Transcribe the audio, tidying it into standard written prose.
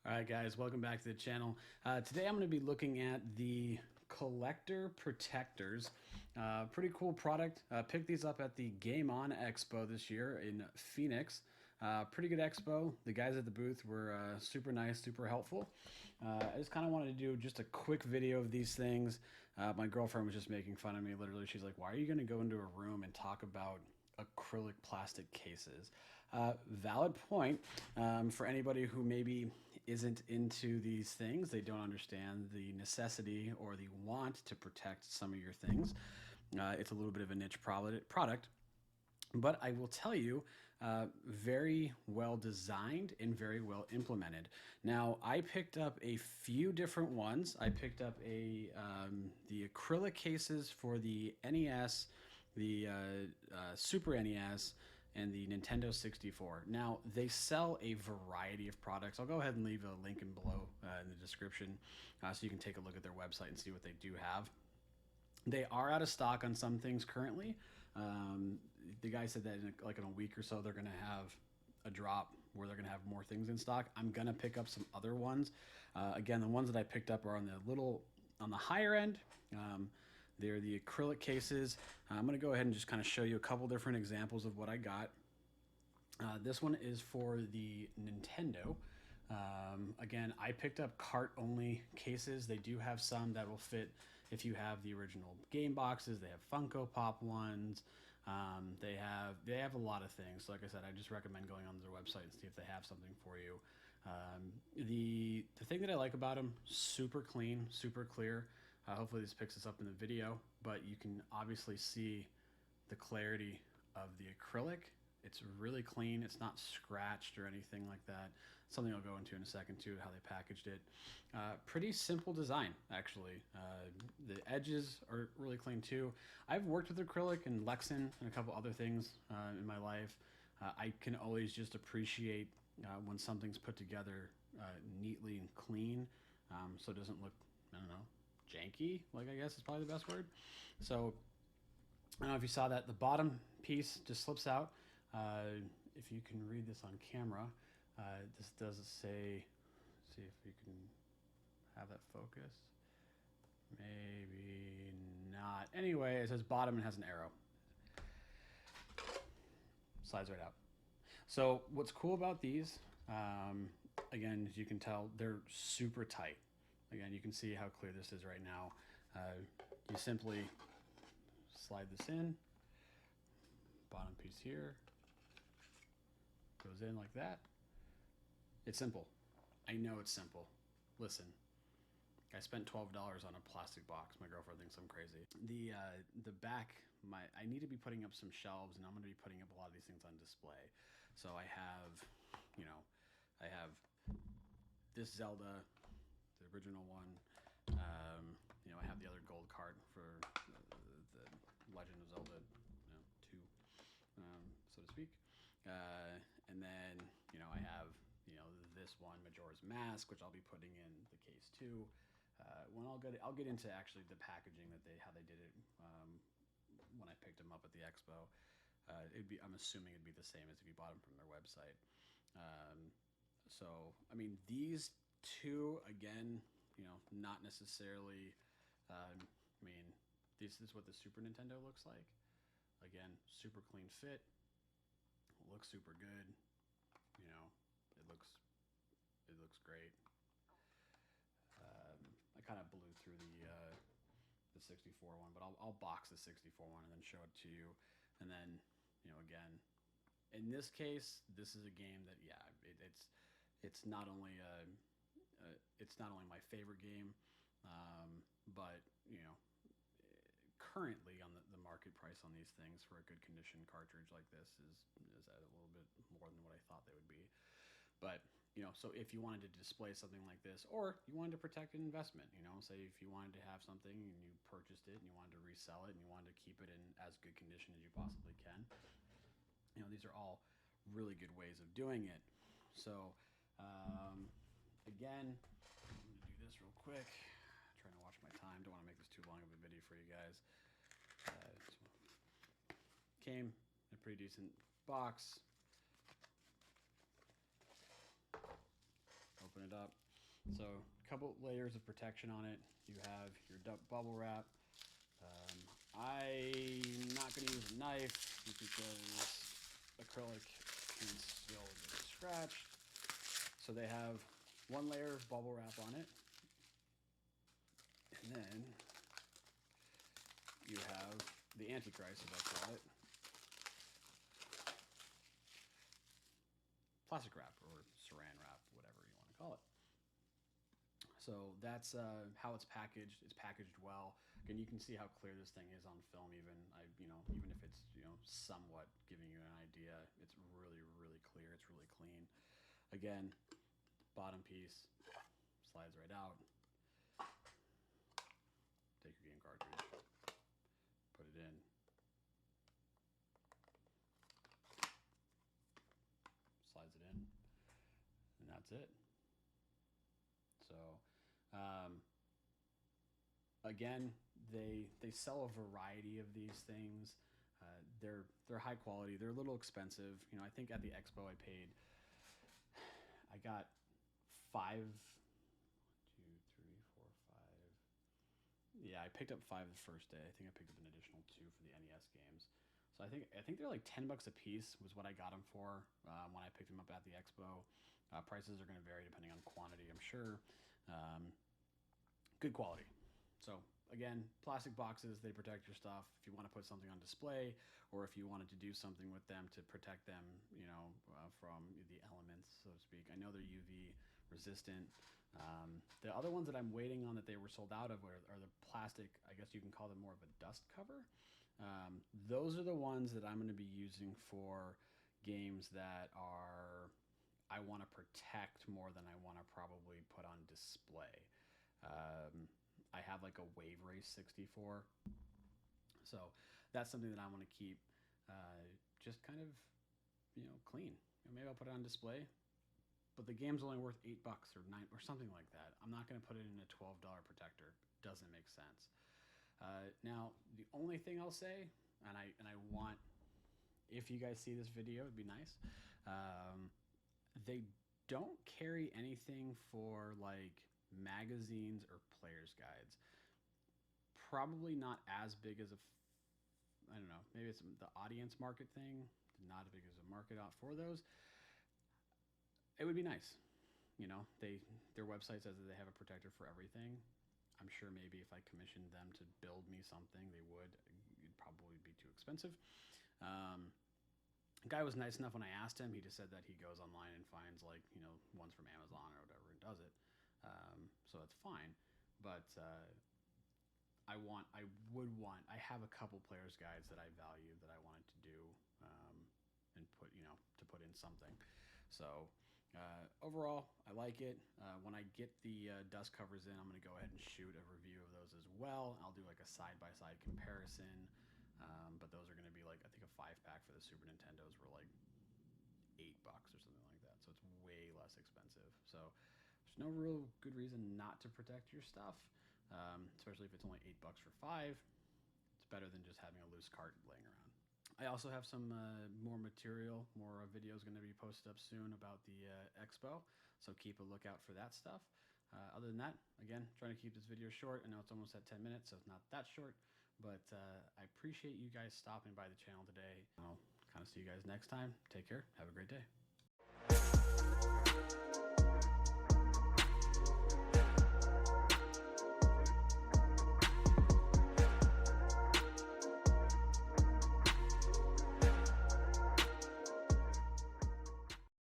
Alright guys, welcome back to the channel. Today I'm going to be looking at the Kollector Protectors. Pretty cool product. Picked these up at the Game On Expo this year in Phoenix. Pretty good expo. The guys at the booth were super nice, super helpful. I just kind of wanted to do just a quick video of these things. My girlfriend was just making fun of me. Literally, she's like, why are you going to go into a room and talk about acrylic plastic cases? Valid point. For anybody who maybe isn't into these things, they don't understand the necessity or the want to protect some of your things. It's a little bit of a niche product. But I will tell you, very well designed and very well implemented. Now, I picked up a few different ones. I picked up the acrylic cases for the NES, the Super NES, and the Nintendo 64. Now, they sell a variety of products. I'll go ahead and leave a link in below in the description so you can take a look at their website and see what they do have. They are out of stock on some things currently. The guy said that in a week or so they're going to have a drop where they're going to have more things in stock. I'm going to pick up some other ones. Again, the ones that I picked up are on the higher end. They're the acrylic cases. I'm going to go ahead and just kind of show you a couple different examples of what I got. This one is for the Nintendo. Again, I picked up cart-only cases. They do have some that will fit if you have the original game boxes. They have Funko Pop ones. They have a lot of things. So like I said, I just recommend going on their website and see if they have something for you. The thing that I like about them, super clean, super clear. Hopefully this picks this up in the video, but you can obviously see the clarity of the acrylic. It's really clean. It's not scratched or anything like that. Something I'll go into in a second too, how they packaged it. Pretty simple design, actually. The edges are really clean too. I've worked with acrylic and Lexan and a couple other things in my life. I can always just appreciate when something's put together neatly and clean, so it doesn't look, I don't know, janky, like I guess is probably the best word. So I don't know if you saw that the bottom piece just slips out. If you can read this on camera, this does say, see if you can have that focus. Maybe not. Anyway, it says bottom and has an arrow. Slides right out. So what's cool about these, again, as you can tell, they're super tight. Again, you can see how clear this is right now. You simply slide this in, bottom piece here, goes in like that. It's simple. I know it's simple. Listen, I spent $12 on a plastic box. My girlfriend thinks I'm crazy. The back, I need to be putting up some shelves, and I'm going to be putting up a lot of these things on display. So I have, I have this Zelda, the original one. I have the other gold card for the Legend of Zelda 2, so to speak. And then, I have, this one, Majora's Mask, which I'll be putting in the case too. When I'll get into actually the packaging how they did it when I picked them up at the expo. I'm assuming it'd be the same as if you bought them from their website. So, I mean, these two, again, not necessarily, this is what the Super Nintendo looks like. Again, super clean fit, looks super good, it looks great. I kind of blew through the 64 one, but I'll box the 64 one and then show it to you. And then, again, in this case, this is a game that, yeah, it's not only my favorite game, but currently on the market price on these things for a good condition cartridge like this is at a little bit more than what I thought they would be. But so if you wanted to display something like this, or you wanted to protect an investment, say if you wanted to have something and you purchased it and you wanted to resell it and you wanted to keep it in as good condition as you possibly can, these are all really good ways of doing it. So again, I'm gonna do this real quick. Trying to watch my time. Don't want to make this too long of a video for you guys. Came in a pretty decent box. Open it up. So a couple layers of protection on it. You have your bubble wrap. I'm not going to use a knife because acrylic can still get scratched. So they have one layer of bubble wrap on it. And then you have the Antichrist, as I call it. Plastic wrap or saran wrap, whatever you want to call it. So that's how it's packaged. It's packaged well. Again, you can see how clear this thing is on film. Even even if it's somewhat giving you an idea, it's really clear. It's really clean. Again, bottom piece slides right out. Take your game cartridge, put it in. Slides it in, and that's it. So again, they sell a variety of these things. They're high quality. They're a little expensive. I think at the expo I got 5, 1, 2, 3, 4, 5. Yeah, I picked up 5 the first day. I think I picked up an additional 2 for the NES games. So I think they're like $10 a piece was what I got them for when I picked them up at the expo. Prices are going to vary depending on quantity, I'm sure. Good quality. So again, plastic boxes, they protect your stuff. If you want to put something on display, or if you wanted to do something with them to protect them, from the elements, so to speak. I know they're UV resistant. The other ones that I'm waiting on that they were sold out of are the plastic, I guess you can call them more of a dust cover. Those are the ones that I'm going to be using for games that I want to protect more than I want to probably put on display. I have like a Wave Race 64, so that's something that I want to keep just kind of clean. Maybe I'll put it on display, but the game's only worth $8 or $9 or something like that. I'm not going to put it in a $12 protector. Doesn't make sense. Now, the only thing I'll say, and I want, if you guys see this video, it'd be nice. They don't carry anything for like magazines or player's guides. Probably not as big as I don't know, maybe it's the audience market thing. Not as big as a market out for those. It would be nice. Their website says that they have a protector for everything. I'm sure maybe if I commissioned them to build me something, they would. It'd probably be too expensive. The guy was nice enough when I asked him. He just said that he goes online and finds ones from Amazon or whatever and does it. So that's fine. But I have a couple players guides that I value that I wanted to do and put in something. So overall, I like it. When I get the dust covers in, I'm going to go ahead and shoot a review of those as well. I'll do like a side-by-side comparison. But those are going to be like, I think a 5-pack for the Super Nintendos were like $8 or something like that. So it's way less expensive. So there's no real good reason not to protect your stuff, especially if it's only $8 for 5. It's better than just having a loose cart laying around. I also have some more material, more videos going to be posted up soon about the expo. So keep a lookout for that stuff. Other than that, again, trying to keep this video short. I know it's almost at 10 minutes, so it's not that short. But I appreciate you guys stopping by the channel today. I'll kind of see you guys next time. Take care. Have a great day.